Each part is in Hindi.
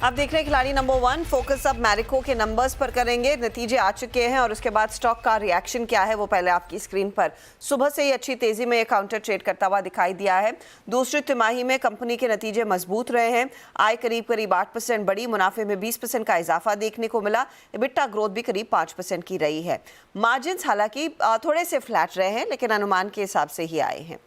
आप देख रहे हैं खिलाड़ी नंबर 1। फोकस अब मैरिको के नंबर्स पर करेंगे। नतीजे आ चुके हैं और उसके बाद स्टॉक का रिएक्शन क्या है वो पहले आपकी स्क्रीन पर। सुबह से ही अच्छी तेजी में काउंटर ट्रेड करता हुआ दिखाई दिया है। दूसरी तिमाही में कंपनी के नतीजे मजबूत रहे हैं। आय करीब करीब 8% बढ़ी, मुनाफे में 20% का इजाफा देखने को मिला। एबिटा ग्रोथ भी करीब 5% की रही है। मार्जिन हालांकि थोड़े से फ्लैट रहे हैं लेकिन अनुमान के हिसाब से ही आए हैं।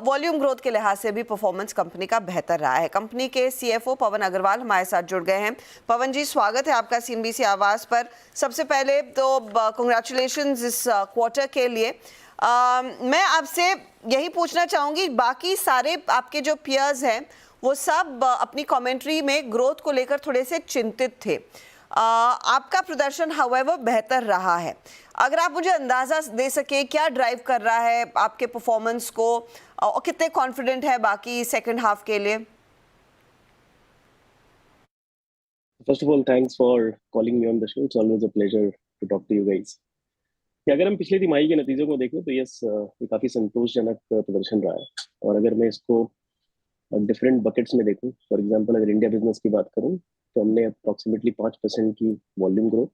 वॉल्यूम ग्रोथ के लिहाज से भी परफॉर्मेंस कंपनी का बेहतर रहा है। कंपनी के सीएफओ पवन अग्रवाल हमारे साथ जुड़ गए हैं। पवन जी, स्वागत है आपका सीएनबीसी आवाज पर। सबसे पहले तो कांग्रेचुलेशंस इस क्वार्टर के लिए। मैं आपसे यही पूछना चाहूंगी, बाकी सारे आपके जो पियर्स हैं वो सब अपनी कमेंट्री में ग्रोथ को लेकर थोड़े से चिंतित थे। आपका प्रदर्शन हाउएवर बेहतर रहा है। अगर आप मुझे अंदाजा दे सके क्या ड्राइव कर रहा है आपके परफॉर्मेंस को और कितने कॉन्फिडेंट है बाकी सेकंड हाफ के लिए? First of all, thanks for calling me on the show. It's always a pleasure to talk to you guys. कि अगर हम पिछले तिमाही के नतीजों को देखें तो यस, ये काफी संतोषजनक प्रदर्शन रहा है। और अगर मैं इसको डिफरेंट बकेट्स में देखूं, फॉर एग्जांपल अगर इंडिया बिजनेस की बात करूं तो हमने अप्रोक्सीमेटली 5% की वॉल्यूम ग्रोथ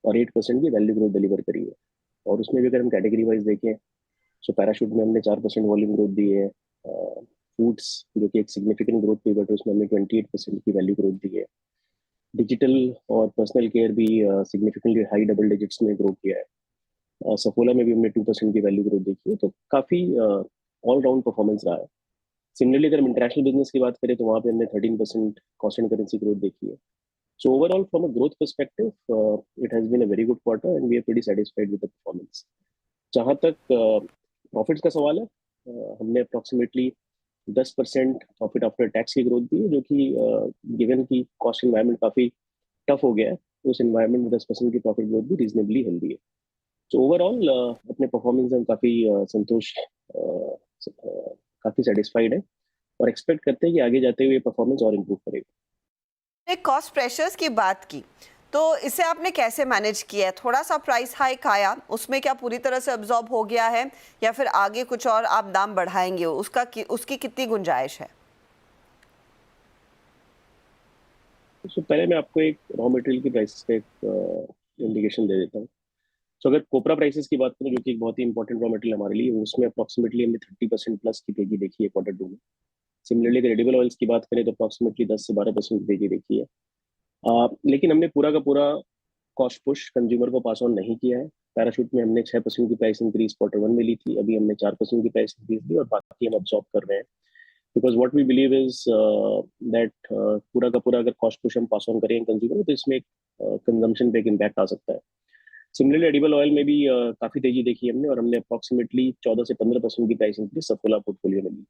और 8% की वैल्यू ग्रोथ डिलीवर करी है। और उसमें भी अगर हम कैटेगरी वाइज देखें तो पैराशूट में हमने 4% वॉल्यूम ग्रोथ दी है। फूड्स जो कि एक सिग्निफिकेंट ग्रोथ पीरियड है, उसमें हमने 28% की वैल्यू ग्रोथ दी है। डिजिटल और पर्सनल केयर भी सिग्निफिकेंटली हाई डबल डिजिट्स में ग्रो किया है। सफोला में भी हमने 2% की वैल्यू ग्रोथ देखी है, तो काफी ऑल राउंड परफॉर्मेंस रहा है। सिमिलरली अगर हम इंटरनेशनल बिजनेस की बात करें तो वहाँ पे हमने 13% कॉन्स्टेंट करेंसी ग्रोथ देखी है। So overall from a growth perspective it has been a very good quarter and we are pretty satisfied with the performance. जहाँ तक प्रॉफिट्स का सवाल है, हमने अप्रोक्सीमेटली 10% प्रॉफिट आफ्टर टैक्स की ग्रोथ दी है, जो कि गिवन की कॉस्ट इन्वायरमेंट काफी टफ हो गया है, तो उस एनवायरमेंट में 10% की प्रॉफिट ग्रोथ भी रीजनेबली हेल्दी है। तो ओवरऑल अपने परफॉर्मेंस में हम काफी काफी सेटिस्फाइड है और एक्सपेक्ट करते हैं कि आगे जाते हुए परफॉर्मेंस और इम्प्रूव करेगा। कॉस्ट प्रेशर्स की बात की तो इसे आपने कैसे मैनेज किया है? थोड़ा सा प्राइस हाइक आया, उसमें क्या पूरी तरह से अब्जॉर्ब हो गया है या फिर आगे कुछ और आप दाम बढ़ाएंगे? उसकी कितनी गुंजाइश है? तो पहले मैं आपको एक रॉ मटेरियल की प्राइसेस का एक इंडिकेशन दे देता हूँ। तो अगर कोपरा प्राइसेस की बात करें, जो कि एक बहुत ही इंपॉर्टेंट रॉ मटेरियल हमारे लिए, उसमें अप्रोक्सीमेटली हमने 30% प्लस की तेजी देखी है Q2 में। सिमिलरली अगर एडिबल ऑयल्स की बात करें तो अप्रोक्सीमेटली 10 से 12% की तेजी देखी है। लेकिन हमने पूरा का पूरा कॉस्ट पुश कंज्यूमर को पास ऑन नहीं किया है। पैराशूट में हमने 6% की प्राइस इंक्रीज Q1 में ली थी, अभी हमने 4% की प्राइस इंक्रीज दी और बाकी हम अब्सॉर्ब कर रहे हैं। Because what we believe is that पूरा का पूरा अगर कॉस्ट पुश हम पास ऑन करें कंज्यूमर तो इसमें एक कंजम्पशन पे एक इम्पैक्ट आ सकता है। सिमिलरली एडिबल ऑयल में भी काफी तेजी देखी हमने और हमने अप्रोक्सीमेटली 14 से 15% की प्राइस इंक्रीज सफोला पोर्टफोलियो में ली।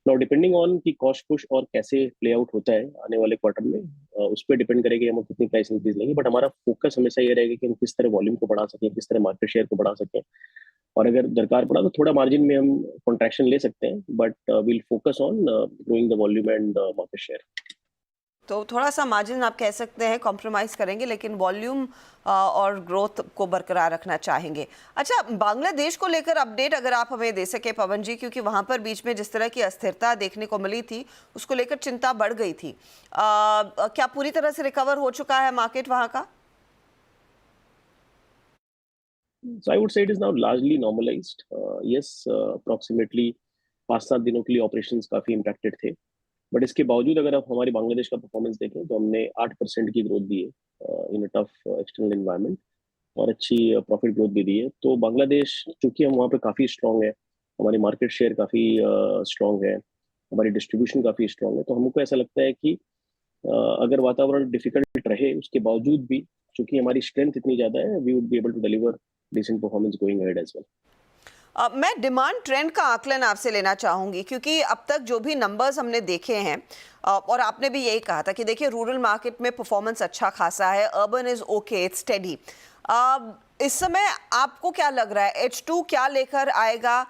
नाउ डिपेंडिंग ऑन कि कॉस्ट पुश और कैसे प्ले आउट होता है आने वाले क्वार्टर में, उस पर डिपेंड करेगा कि हम कितनी प्राइस इंक्रीज लेंगे। बट हमारा फोकस हमेशा ये रहेगा कि हम किस तरह वॉल्यूम को बढ़ा सकें, किस तरह मार्केट शेयर को बढ़ा सकें। और अगर दरकार पड़ा तो थोड़ा मार्जिन में हम कॉन्ट्रैक्शन ले सकते हैं, but will focus on growing the volume and market share. तो थोड़ा सा मार्जिन आप कह सकते हैं कॉम्प्रोमाइज़ करेंगे लेकिन वॉल्यूम और ग्रोथ को बरकरार रखना चाहेंगे। अच्छा, बांग्लादेश को लेकर अपडेट अगर आप हमें दे सके पवन जी, क्योंकि वहाँ पर बीच में जिस तरह की अस्थिरता देखने को मिली थी उसको लेकर चिंता बढ़ गई थी। क्या पूरी तरह से रिकवर हो चुका है मार्केट वहाँ का? So I would say it is now largely normalized. Yes, approximately 5-7 दिनों के लिए ऑपरेशंस काफी इम्पैक्टेड थे, बट इसके बावजूद अगर आप हमारी बांग्लादेश का परफॉर्मेंस देखें तो हमने 8% की ग्रोथ दी है इन अ टफ एक्सटर्नल एनवायरनमेंट और अच्छी प्रॉफिट ग्रोथ भी दी है। तो बांग्लादेश, चूंकि हम वहाँ पे काफ़ी स्ट्रांग है, हमारी मार्केट शेयर काफ़ी स्ट्रांग है, हमारी डिस्ट्रीब्यूशन काफ़ी स्ट्रांग है, तो हमको ऐसा लगता है कि अगर वातावरण डिफिकल्ट रहे उसके बावजूद भी, चूंकि हमारी स्ट्रेंथ इतनी ज़्यादा है, we would be able to deliver decent performance going ahead as well. मैं डिमांड ट्रेंड का आकलन आपसे लेना चाहूंगी, क्योंकि अब तक जो भी नंबर्स हमने देखे हैं और आपने भी यही कहा था कि देखिए रूरल मार्केट में परफॉर्मेंस अच्छा खासा है, urban is okay, it's steady. इस समय आपको क्या लग रहा है, H2 क्या लेकर आएगा?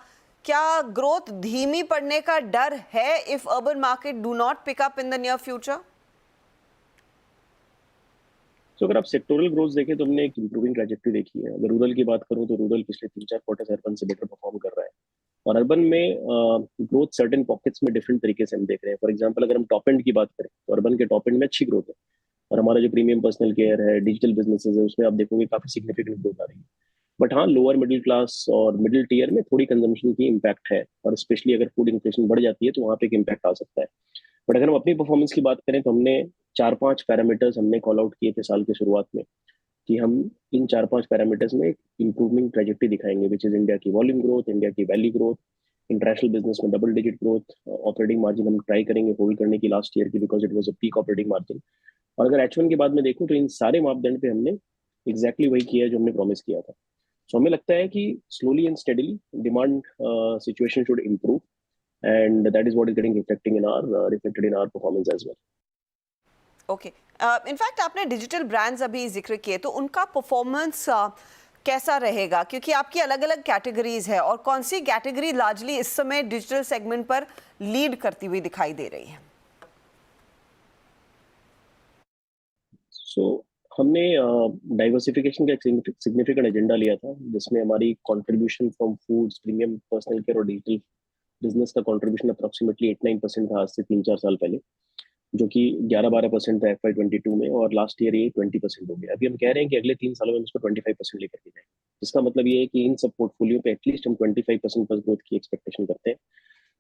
क्या ग्रोथ धीमी पड़ने का डर है if urban market do not pick up in the near future? तो अगर आप सेक्टोरल ग्रोथ देखें तो हमने एक इंप्रूविंग ट्रैजेक्टरी देखी है। अगर रूरल की बात करूं तो रूरल पिछले 3-4 क्वार्टर अर्बन से बेटर परफॉर्म कर रहा है और अर्बन में ग्रोथ सर्टेन पॉकेट्स में डिफरेंट तरीके से हम देख रहे हैं। फॉर एग्जांपल अगर हम टॉप एंड की बात करें तो अर्बन के टॉप एंड में अच्छी ग्रोथ है, और हमारा जो प्रीमियम पर्सनल केयर है, डिजिटल बिजनेसेस है, उसमें आप देखोगे काफी सिग्निफिकेंट ग्रोथ आ रही है। बट हाँ, लोअर मिडिल क्लास और मिडिल टीयर में थोड़ी कंजम्पशन की इम्पैक्ट है, और स्पेशली अगर फूड इन्फ्लेशन बढ़ जाती है तो वहाँ पे एक इम्पैक्ट आ सकता है। बट अगर हम अपनी परफॉर्मेंस की बात करें तो हमने 4-5 पैरामीटर्स हमने कॉल आउट किए थे साल की शुरुआत में, कि हम इन 4-5 पैरामीटर्स में एक इंप्रूविंग ट्रेजेक्टरी दिखाएंगे, विच इज इंडिया की वॉल्यूम ग्रोथ, इंडिया की वैल्यू ग्रोथ, इंटरनेशनल बिजनेस में double digit growth, operating margin हम ट्राई करेंगे होल्ड करने की लास्ट ईयर की, because it was a peak operating margin. और अगर H1 के बाद में देखूं तो इन सारे मापदंड पे हमने एग्जैक्टली वही किया है जो हमने प्रॉमिस किया था। सो हमें लगता है कि slowly and steadily demand situation should improve, and that is what is getting reflected in our performance as well. Okay, in fact आपने डिजिटल ब्रांड्स अभी जिक्र किए, तो उनका परफॉर्मेंस कैसा रहेगा, क्योंकि आपकी अलग अलग कैटेगरीज है, और कौन सी कैटेगरी लार्जली इस समय डिजिटल सेगमेंट पर लीड करती हुई दिखाई दे रही है? सो हमने डाइवर्सिफिकेशन का एक सिग्निफिकेंट एजेंडा लिया था, जिसमें हमारी contribution from foods, premium personal care और डिजिटल बिजनेस का कंट्रीब्यूशन अप्रोक्सीमेटली 8-9% था आज से 3-4 साल पहले, जो कि 11-12% था FY22 में, और लास्ट ईयर ये 20% हो गया। अभी हम कह रहे हैं कि अगले 3 सालों में हम इसको 25% लेकर के जाएंगे, जिसका मतलब ये है कि इन सब पोर्टफोलियो पे एटलीस्ट हम 25% प्लस ग्रोथ की एक्सपेक्टेशन करते हैं।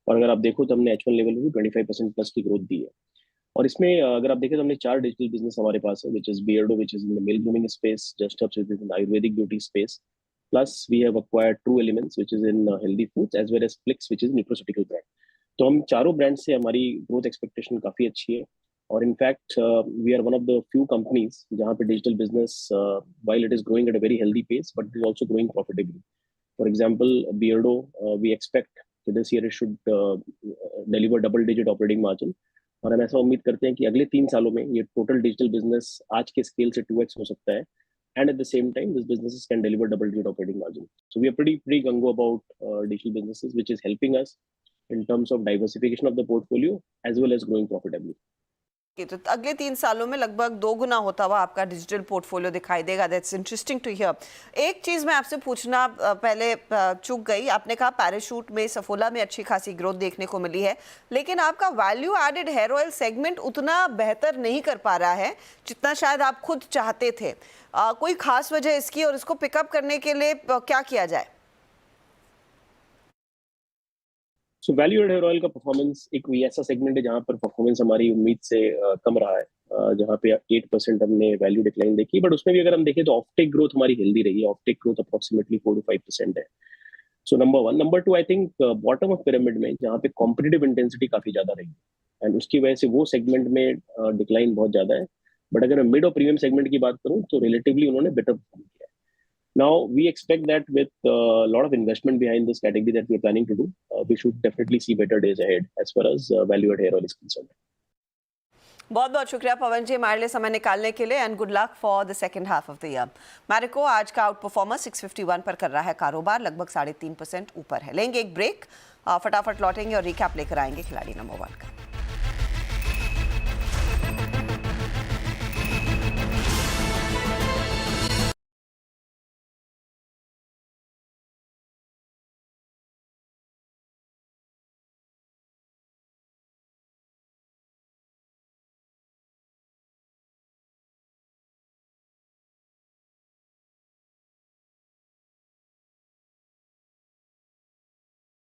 और अगर आप देखो तो हमने H1 लेवल में भी 25% प्लस की ग्रोथ दी है। और इसमें अगर आप देखें तो हमने 4 डिजिटल बिजनेस हमारे पास है, which is Beardo, which is in the male grooming space, Just Herbs which is in Ayurvedic beauty space, plus we have acquired True Elements which is in healthy foods, as well as Flix which is nutraceutical brand. तो हम चारों ब्रांड से हमारी ग्रोथ एक्सपेक्टेशन काफी अच्छी है। और in fact we are one of the few companies जहाँ पे digital business while it is growing at a very healthy pace, but it is also growing profitably. For example, Beardo, we expect that this year it should deliver double-digit operating margin, और हम ऐसा उम्मीद करते हैं कि अगले 3 सालों में ये टोटल डिजिटल बिजनेस आज के स्केल से 2x हो सकता है, and at the same time this businesses can deliver double-digit operating margin. So we are pretty gung-ho about digital businesses, which is helping us in terms of diversification of the portfolio as well as growing profitably. तो अगले 3 सालों में लगभग 2 गुना होता हुआ आपका डिजिटल पोर्टफोलियो दिखाई देगा। That's interesting to hear. एक चीज़ मैं आपसे पूछना पहले चूक गई, आपने कहा पैराशूट में, सफोला में अच्छी खासी ग्रोथ देखने को मिली है, लेकिन आपका value added hair oil segment उतना बेहतर नहीं कर पा रहा है जितना शायद आप खुद चाहते थे। कोई खास वजह इसकी, और इसको पिकअप करने के लिए क्या किया जाए? So value add hair oil का परफॉर्मेंस एक ऐसा सेगमेंट है जहां पर परफॉर्मेंस हमारी उम्मीद से कम रहा है, जहां पे 8% हमने वैल्यू डिक्लाइन देखी, बट उसमें भी अगर हम देखें तो ऑफटेक ग्रोथ हमारी हेल्दी रही है। ऑफटेक ग्रोथ अप्रोक्सीमेटली 4-5% है। So number 1। Number 2, I think bottom of pyramid में जहाँ पे कॉम्पिटिटिव इंटेंसिटी काफी ज्यादा रही है, एंड उसकी वजह से वो सेगमेंट में डिक्लाइन बहुत ज्यादा है। बट अगर मैं मिड और प्रीमियम सेगमेंट की बात करूँ तो रिलेटिवली उन्होंने बेटर परफॉर्म किया है। Now, we expect that with a lot of investment behind this category that we are planning to do, we should definitely see better days ahead as far as value-added hair oil is concerned. बहुत बहुत शुक्रिया पवन जी हमारे लिए समय निकालने के लिए, and good luck for the second half of the year. Marico आज का आउट परफॉर्मर 651 पर कर रहा है कारोबार, लगभग 3.5% ऊपर है। लेंगे एक ब्रेक, फटाफट लौटेंगे और रिकैप लेकर आएंगे खिलाड़ी नंबर 1 का।